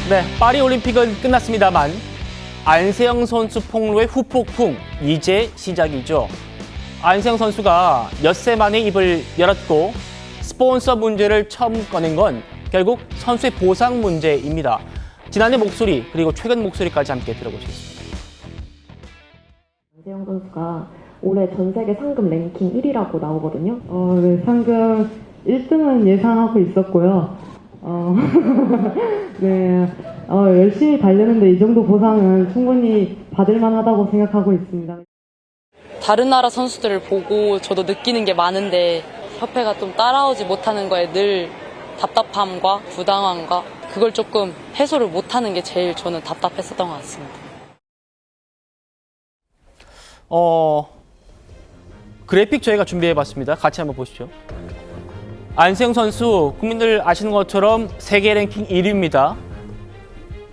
네, 파리 올림픽은 끝났습니다만 안세영 선수 폭로의 후폭풍 이제 시작이죠. 안세영 선수가 엿새 만에 입을 열었고 스폰서 문제를 처음 꺼낸 건 결국 선수의 보상 문제입니다. 지난해 목소리 그리고 최근 목소리까지 함께 들어보시겠습니다. 안세영 선수가 올해 전 세계 상금 랭킹 1위라고 나오거든요. 네, 상금 1등은 예상하고 있었고요. 네, 열심히 달렸는데 이 정도 보상은 충분히 받을 만하다고 생각하고 있습니다. 다른 나라 선수들을 보고 저도 느끼는 게 많은데 협회가 좀 따라오지 못하는 거에 늘 답답함과 부당함과 그걸 조금 해소를 못하는 게 제일 저는 답답했었던 것 같습니다. 그래픽 저희가 준비해봤습니다. 같이 한번 보시죠. 안세영 선수, 국민들 아시는 것처럼 세계 랭킹 1위입니다.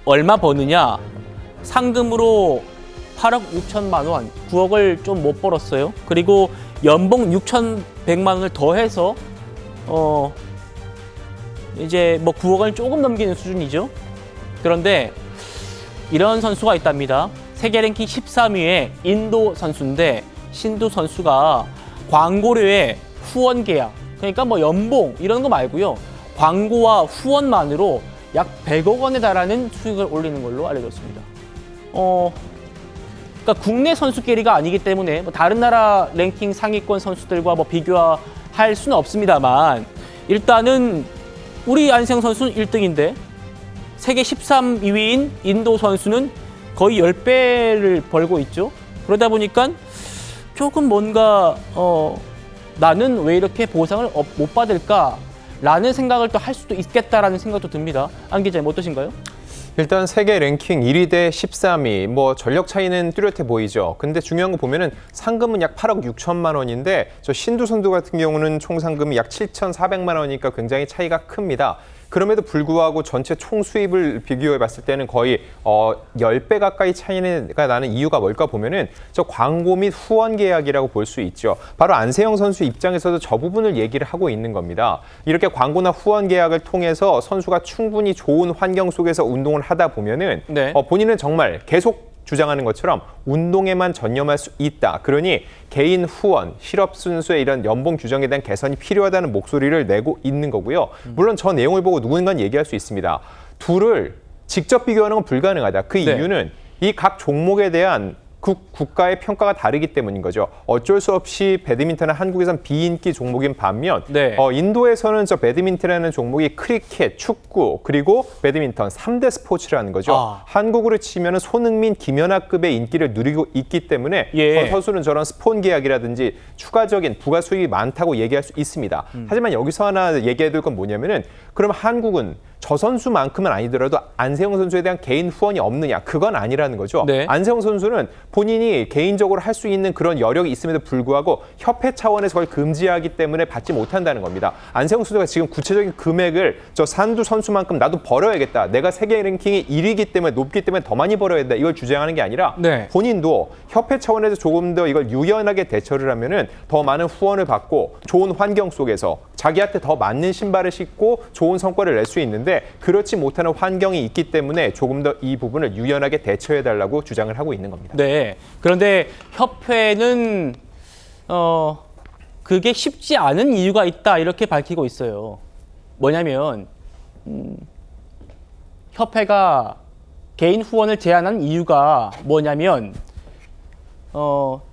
얼마 버느냐? 상금으로 8억 6천만 원, 9억을 좀 못 벌었어요. 그리고 연봉 6,100만 원을 더해서 이제 뭐 9억을 조금 넘기는 수준이죠. 그런데 이런 선수가 있답니다. 세계 랭킹 13위의 인도 선수인데 신두 선수가 광고료에 후원 계약, 그러니까 뭐 연봉 이런 거 말고요. 광고와 후원만으로 약 100억 원에 달하는 수익을 올리는 걸로 알려졌습니다. 그러니까 국내 선수끼리가 아니기 때문에 뭐 다른 나라 랭킹 상위권 선수들과 뭐 비교할 수는 없습니다만 일단은 우리 안세영 선수는 1등인데 세계 13위인 인도 선수는 거의 10배를 벌고 있죠. 그러다 보니까 조금 뭔가 나는 왜 이렇게 보상을 못 받을까라는 생각을 또 할 수도 있겠다라는 생각도 듭니다. 안 기자님 어떠신가요? 일단 세계 랭킹 1위 대 13위, 뭐 전력 차이는 뚜렷해 보이죠. 근데 중요한 거 보면은 상금은 약 8억 6천만 원인데 저 신두 선수 같은 경우는 총 상금이 약 7,400만 원이니까 굉장히 차이가 큽니다. 그럼에도 불구하고 전체 총 수입을 비교해 봤을 때는 거의 10배 가까이 차이가 나는 이유가 뭘까 보면은 저 광고 및 후원 계약이라고 볼 수 있죠. 바로 안세영 선수 입장에서도 저 부분을 얘기를 하고 있는 겁니다. 이렇게 광고나 후원 계약을 통해서 선수가 충분히 좋은 환경 속에서 운동을 하다 보면은 네. 본인은 정말 계속 주장하는 것처럼 운동에만 전념할 수 있다. 그러니 개인 후원, 실업 순수의 이런 연봉 규정에 대한 개선이 필요하다는 목소리를 내고 있는 거고요. 물론 저 내용을 보고 누군가는 얘기할 수 있습니다. 둘을 직접 비교하는 건 불가능하다. 그 네. 이유는 이 각 종목에 대한 국가의 평가가 다르기 때문인 거죠. 어쩔 수 없이 배드민턴은 한국에선 비인기 종목인 반면 네. 인도에서는 저 배드민턴이라는 종목이 크리켓, 축구, 그리고 배드민턴 3대 스포츠라는 거죠. 한국으로 치면 손흥민, 김연아급의 인기를 누리고 있기 때문에 예. 선수는 저런 스폰 계약이라든지 추가적인 부가 수익이 많다고 얘기할 수 있습니다. 하지만 여기서 하나 얘기해야 될 건 뭐냐면은 그럼 한국은 저 선수만큼은 아니더라도 안세영 선수에 대한 개인 후원이 없느냐? 그건 아니라는 거죠. 네. 안세영 선수는 본인이 개인적으로 할 수 있는 그런 여력이 있음에도 불구하고 협회 차원에서 그걸 금지하기 때문에 받지 못한다는 겁니다. 안세영 선수가 지금 구체적인 금액을 저 산두 선수만큼 나도 벌어야겠다. 내가 세계 랭킹이 1위이기 때문에 높기 때문에 더 많이 벌어야 된다. 이걸 주장하는 게 아니라 네. 본인도 협회 차원에서 조금 더 이걸 유연하게 대처를 하면은 더 많은 후원을 받고 좋은 환경 속에서 자기한테 더 맞는 신발을 신고 좋은 성과를 낼 수 있는데 그렇지 못하는 환경이 있기 때문에 조금 더 이 부분을 유연하게 대처해달라고 주장을 하고 있는 겁니다. 네. 그런데 협회는 그게 쉽지 않은 이유가 있다 이렇게 밝히고 있어요. 뭐냐면 협회가 개인 후원을 제한한 이유가 뭐냐면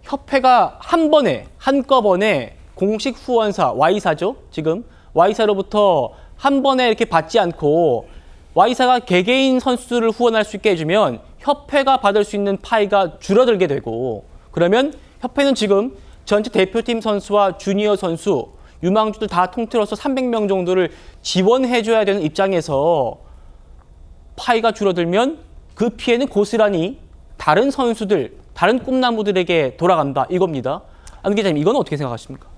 협회가 한꺼번에 공식 후원사 Y사죠. 지금 Y사로부터 한 번에 이렇게 받지 않고 Y사가 개개인 선수를 후원할 수 있게 해주면 협회가 받을 수 있는 파이가 줄어들게 되고 그러면 협회는 지금 전체 대표팀 선수와 주니어 선수, 유망주들 다 통틀어서 300명 정도를 지원해줘야 되는 입장에서 파이가 줄어들면 그 피해는 고스란히 다른 선수들, 다른 꿈나무들에게 돌아간다 이겁니다. 안 기자님, 이건 어떻게 생각하십니까?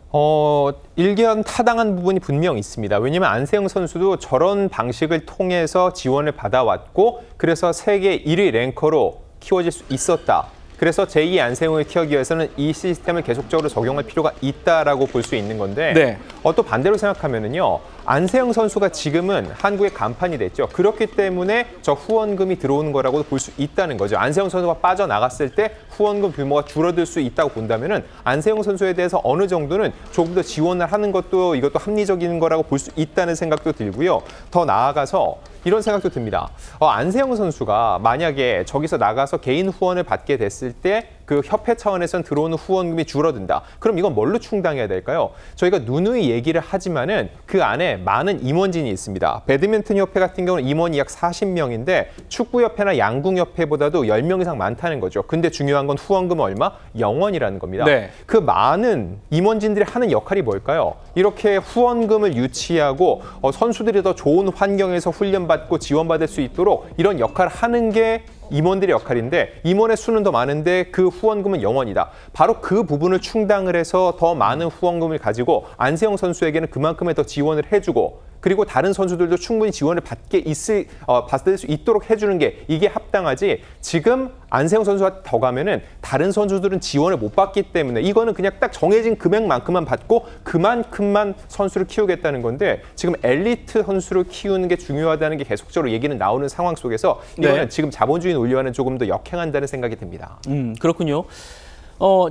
일견 타당한 부분이 분명 있습니다. 왜냐하면 안세영 선수도 저런 방식을 통해서 지원을 받아왔고 그래서 세계 1위 랭커로 키워질 수 있었다. 그래서 제2 안세영을 키우기 위해서는 이 시스템을 계속적으로 적용할 필요가 있다라고 볼 수 있는 건데 네. 또 반대로 생각하면은요. 안세영 선수가 지금은 한국의 간판이 됐죠. 그렇기 때문에 저 후원금이 들어오는 거라고 볼 수 있다는 거죠. 안세영 선수가 빠져나갔을 때 후원금 규모가 줄어들 수 있다고 본다면은 안세영 선수에 대해서 어느 정도는 조금 더 지원을 하는 것도 이것도 합리적인 거라고 볼 수 있다는 생각도 들고요. 더 나아가서 이런 생각도 듭니다. 안세영 선수가 만약에 저기서 나가서 개인 후원을 받게 됐을 때 그 협회 차원에선 들어오는 후원금이 줄어든다. 그럼 이건 뭘로 충당해야 될까요? 저희가 누누이 얘기를 하지만은 그 안에 많은 임원진이 있습니다. 배드민턴 협회 같은 경우는 임원이 약 40명인데 축구협회나 양궁협회보다도 10명 이상 많다는 거죠. 근데 중요한 건 후원금은 얼마? 0원이라는 겁니다. 네. 그 많은 임원진들이 하는 역할이 뭘까요? 이렇게 후원금을 유치하고 선수들이 더 좋은 환경에서 훈련받고 지원받을 수 있도록 이런 역할을 하는 게 임원들의 역할인데 임원의 수는 더 많은데 그 후원금은 0원이다. 바로 그 부분을 충당을 해서 더 많은 후원금을 가지고 안세영 선수에게는 그만큼의 더 지원을 해주고 그리고 다른 선수들도 충분히 지원을 받을 수 있도록 해주는 게 이게 합당하지. 지금 안세영 선수가 더 가면은 다른 선수들은 지원을 못 받기 때문에 이거는 그냥 딱 정해진 금액만큼만 받고 그만큼만 선수를 키우겠다는 건데 지금 엘리트 선수를 키우는 게 중요하다는 게 계속적으로 얘기는 나오는 상황 속에서 이거는 네. 지금 자본주의 논리와는 조금 더 역행한다는 생각이 듭니다. 그렇군요.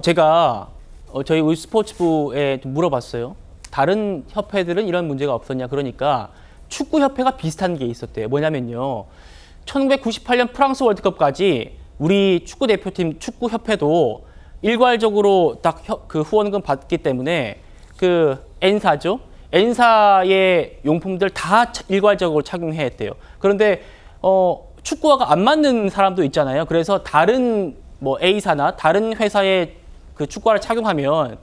제가 저희 우리 스포츠부에 좀 물어봤어요. 다른 협회들은 이런 문제가 없었냐. 그러니까 축구협회가 비슷한 게 있었대요. 뭐냐면요. 1998년 프랑스 월드컵까지 우리 축구대표팀 축구협회도 일괄적으로 딱 그 후원금 받기 때문에 그 N사죠. N사의 용품들 다 일괄적으로 착용해야 했대요. 그런데 축구화가 안 맞는 사람도 있잖아요. 그래서 다른 뭐 A사나 다른 회사의 그 축구화를 착용하면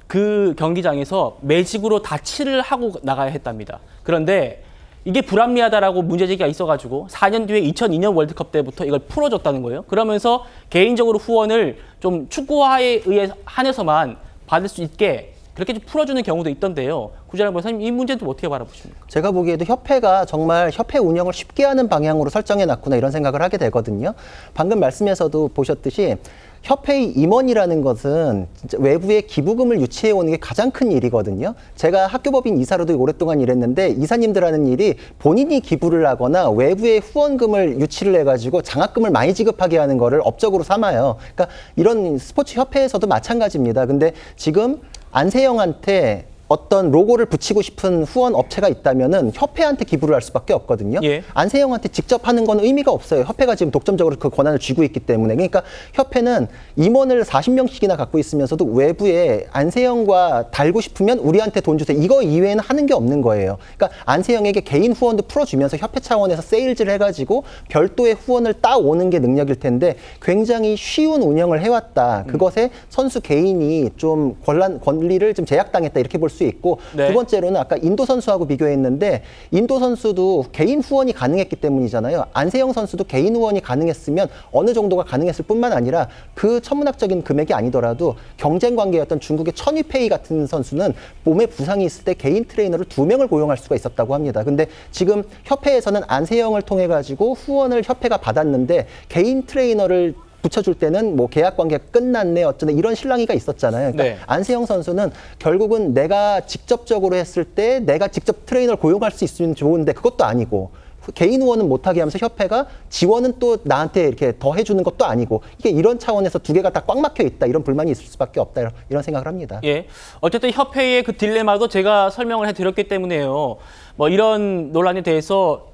그 경기장에서 매직으로 다 칠을 하고 나가야 했답니다. 그런데 이게 불합리하다라고 문제제기가 있어가지고 4년 뒤에 2002년 월드컵 때부터 이걸 풀어줬다는 거예요. 그러면서 개인적으로 후원을 좀 축구화에 의해 한해서만 받을 수 있게 그렇게 좀 풀어주는 경우도 있던데요. 구자랑 변호사님, 이 문제는 좀 어떻게 바라보십니까? 제가 보기에도 협회가 정말 협회 운영을 쉽게 하는 방향으로 설정해놨구나 이런 생각을 하게 되거든요. 방금 말씀에서도 보셨듯이 협회의 임원이라는 것은 진짜 외부에 기부금을 유치해오는 게 가장 큰 일이거든요. 제가 학교법인 이사로도 오랫동안 일했는데 이사님들 하는 일이 본인이 기부를 하거나 외부에 후원금을 유치를 해가지고 장학금을 많이 지급하게 하는 거를 업적으로 삼아요. 그러니까 이런 스포츠 협회에서도 마찬가지입니다. 근데 지금 안세영한테 어떤 로고를 붙이고 싶은 후원 업체가 있다면은 협회한테 기부를 할 수밖에 없거든요. 예. 안세영한테 직접 하는 건 의미가 없어요. 협회가 지금 독점적으로 그 권한을 쥐고 있기 때문에. 그러니까 협회는 임원을 40명씩이나 갖고 있으면서도 외부에 안세영과 달고 싶으면 우리한테 돈 주세요. 이거 이외에는 하는 게 없는 거예요. 그러니까 안세영에게 개인 후원도 풀어주면서 협회 차원에서 세일즈를 해가지고 별도의 후원을 따오는 게 능력일 텐데 굉장히 쉬운 운영을 해왔다. 그것에 선수 개인이 좀 권리를 좀 제약당했다 이렇게 볼 수 있고 네. 두 번째로는 아까 인도 선수하고 비교했는데 인도 선수도 개인 후원이 가능했기 때문이잖아요. 안세영 선수도 개인 후원이 가능했으면 어느 정도가 가능했을 뿐만 아니라 그 천문학적인 금액이 아니더라도 경쟁 관계였던 중국의 천위페이 같은 선수는 몸에 부상이 있을 때 개인 트레이너를 2명을 고용할 수가 있었다고 합니다. 근데 지금 협회에서는 안세영을 통해 가지고 후원을 협회가 받았는데 개인 트레이너를 붙여줄 때는 뭐 계약 관계가 끝났네 어쩌네 이런 실랑이가 있었잖아요. 그러니까 네. 안세영 선수는 결국은 내가 직접적으로 했을 때 내가 직접 트레이너를 고용할 수 있으면 좋은데 그것도 아니고 개인 후원은 못하게 하면서 협회가 지원은 또 나한테 이렇게 더 해주는 것도 아니고 이게 이런 차원에서 두 개가 다 꽉 막혀 있다 이런 불만이 있을 수밖에 없다 이런 생각을 합니다. 예. 어쨌든 협회의 그 딜레마도 제가 설명을 해드렸기 때문에요. 뭐 이런 논란에 대해서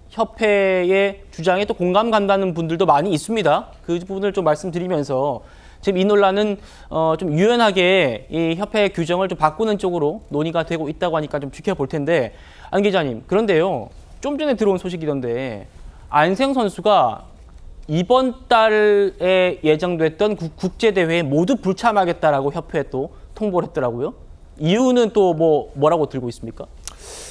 협회의 주장에 또 공감 간다는 분들도 많이 있습니다. 그 부분을 좀 말씀드리면서 지금 이 논란은 좀 유연하게 이 협회 규정을 좀 바꾸는 쪽으로 논의가 되고 있다고 하니까 좀 지켜볼 텐데 안 기자님, 그런데요. 좀 전에 들어온 소식이던데 안세영 선수가 이번 달에 예정됐던 국제대회에 모두 불참하겠다라고 협회에 또 통보를 했더라고요. 이유는 또 뭐라고 들고 있습니까?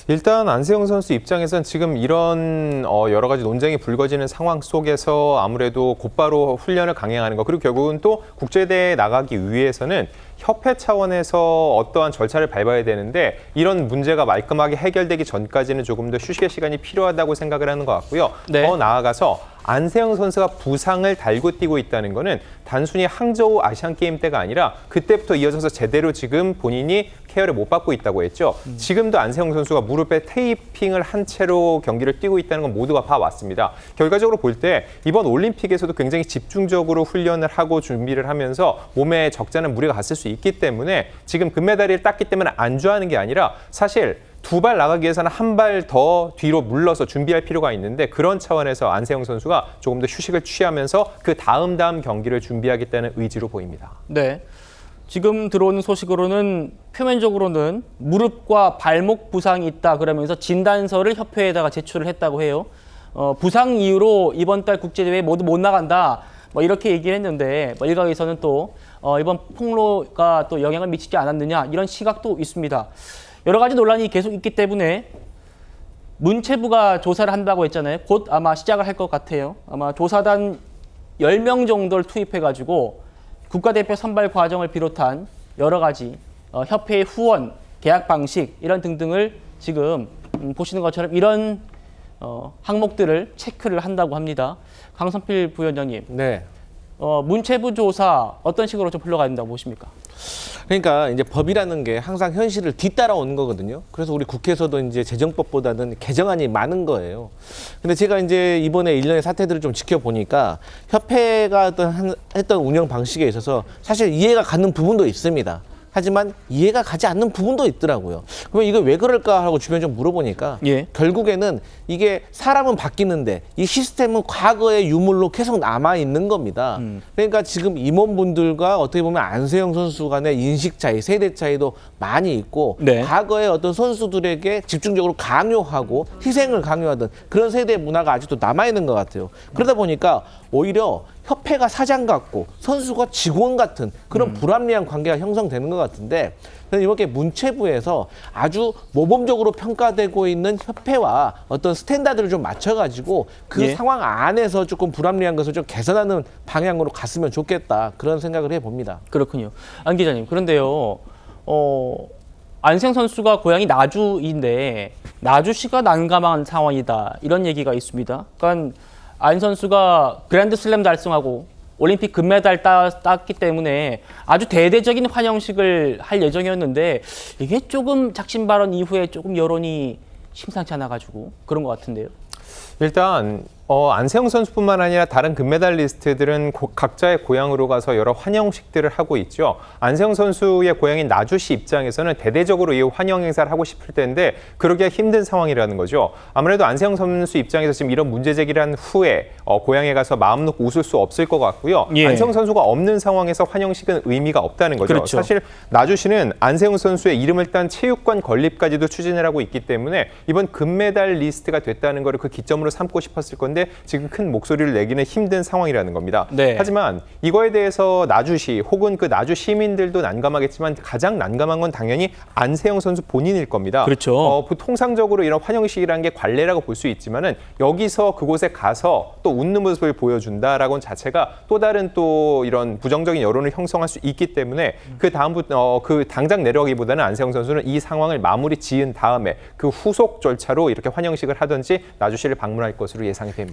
일단 안세영 선수 입장에선 지금 이런 여러 가지 논쟁이 불거지는 상황 속에서 아무래도 곧바로 훈련을 강행하는 거 그리고 결국은 또 국제대회에 나가기 위해서는 협회 차원에서 어떠한 절차를 밟아야 되는데 이런 문제가 말끔하게 해결되기 전까지는 조금 더 휴식의 시간이 필요하다고 생각을 하는 것 같고요. 네. 더 나아가서 안세영 선수가 부상을 달고 뛰고 있다는 거는 단순히 항저우 아시안게임 때가 아니라 그때부터 이어져서 제대로 지금 본인이 케어를 못 받고 있다고 했죠. 지금도 안세영 선수가 무릎 무릎에 테이핑을 한 채로 경기를 뛰고 있다는 건 모두가 봐왔습니다. 결과적으로 볼 때 이번 올림픽에서도 굉장히 집중적으로 훈련을 하고 준비를 하면서 몸에 적잖은 무리가 갔을 수 있기 때문에 지금 금메달을 땄기 때문에 안주하는 게 아니라 사실 두 발 나가기 위해서는 한 발 더 뒤로 물러서 준비할 필요가 있는데 그런 차원에서 안세영 선수가 조금 더 휴식을 취하면서 그 다음 경기를 준비하겠다는 의지로 보입니다. 네. 지금 들어오는 소식으로는 표면적으로는 무릎과 발목 부상이 있다 그러면서 진단서를 협회에다가 제출을 했다고 해요. 부상 이유로 이번 달 국제대회에 모두 못 나간다. 뭐 이렇게 얘기를 했는데 일각에서는 또 이번 폭로가 또 영향을 미치지 않았느냐 이런 시각도 있습니다. 여러 가지 논란이 계속 있기 때문에 문체부가 조사를 한다고 했잖아요. 곧 아마 시작을 할 것 같아요. 아마 조사단 10명 정도를 투입해가지고 국가대표 선발 과정을 비롯한 여러 가지 협회의 후원, 계약 방식 이런 등등을 지금 보시는 것처럼 이런 항목들을 체크를 한다고 합니다. 강선필 부위원장님, 네. 문체부 조사 어떤 식으로 좀 흘러가야 된다고 보십니까? 그러니까 이제 법이라는 게 항상 현실을 뒤따라오는 거거든요. 그래서 우리 국회에서도 이제 재정법보다는 개정안이 많은 거예요. 근데 제가 이제 이번에 일련의 사태들을 좀 지켜보니까 협회가 했던 운영 방식에 있어서 사실 이해가 가는 부분도 있습니다. 하지만 이해가 가지 않는 부분도 있더라고요. 그러면 이거 왜 그럴까 하고 주변에 좀 물어보니까 예. 결국에는 이게 사람은 바뀌는데 이 시스템은 과거의 유물로 계속 남아있는 겁니다. 그러니까 지금 임원분들과 어떻게 보면 안세영 선수 간의 인식 차이, 세대 차이도 많이 있고 네. 과거의 어떤 선수들에게 집중적으로 강요하고 희생을 강요하던 그런 세대 문화가 아직도 남아있는 것 같아요. 그러다 보니까 오히려 협회가 사장 같고 선수가 직원 같은 그런 불합리한 관계가 형성되는 것 같은데 이렇게 문체부에서 아주 모범적으로 평가되고 있는 협회와 어떤 스탠다드를 좀 맞춰가지고 그 예. 상황 안에서 조금 불합리한 것을 좀 개선하는 방향으로 갔으면 좋겠다 그런 생각을 해봅니다. 그렇군요. 안 기자님, 그런데요, 안세영 선수가 고향이 나주인데 나주시가 난감한 상황이다 이런 얘기가 있습니다. 그러니까 안 선수가 그랜드슬램 달성하고 올림픽 금메달 땄기 때문에 아주 대대적인 환영식을 할 예정이었는데 이게 조금 작심 발언 이후에 조금 여론이 심상치 않아가지고 그런 것 같은데요. 일단 안세영 선수뿐만 아니라 다른 금메달리스트들은 각자의 고향으로 가서 여러 환영식들을 하고 있죠. 안세영 선수의 고향인 나주시 입장에서는 대대적으로 이 환영 행사를 하고 싶을 텐데 그러기가 힘든 상황이라는 거죠. 아무래도 안세영 선수 입장에서 지금 이런 문제 제기를 한 후에 고향에 가서 마음 놓고 웃을 수 없을 것 같고요. 예. 안세영 선수가 없는 상황에서 환영식은 의미가 없다는 거죠. 그렇죠. 사실 나주시는 안세영 선수의 이름을 딴 체육관 건립까지도 추진을 하고 있기 때문에 이번 금메달리스트가 됐다는 것을 그 기점으로 삼고 싶었을 건데 지금 큰 목소리를 내기는 힘든 상황이라는 겁니다. 네. 하지만 이거에 대해서 나주시 혹은 그 나주 시민들도 난감하겠지만 가장 난감한 건 당연히 안세영 선수 본인일 겁니다. 그렇죠. 통상적으로 이런 환영식이라는 게 관례라고 볼 수 있지만은 여기서 그곳에 가서 또 웃는 모습을 보여준다라고는 자체가 또 다른 또 이런 부정적인 여론을 형성할 수 있기 때문에 그 다음부터 그 당장 내려가기보다는 안세영 선수는 이 상황을 마무리 지은 다음에 그 후속 절차로 이렇게 환영식을 하든지 나주시를 방문할 것으로 예상이 됩니다.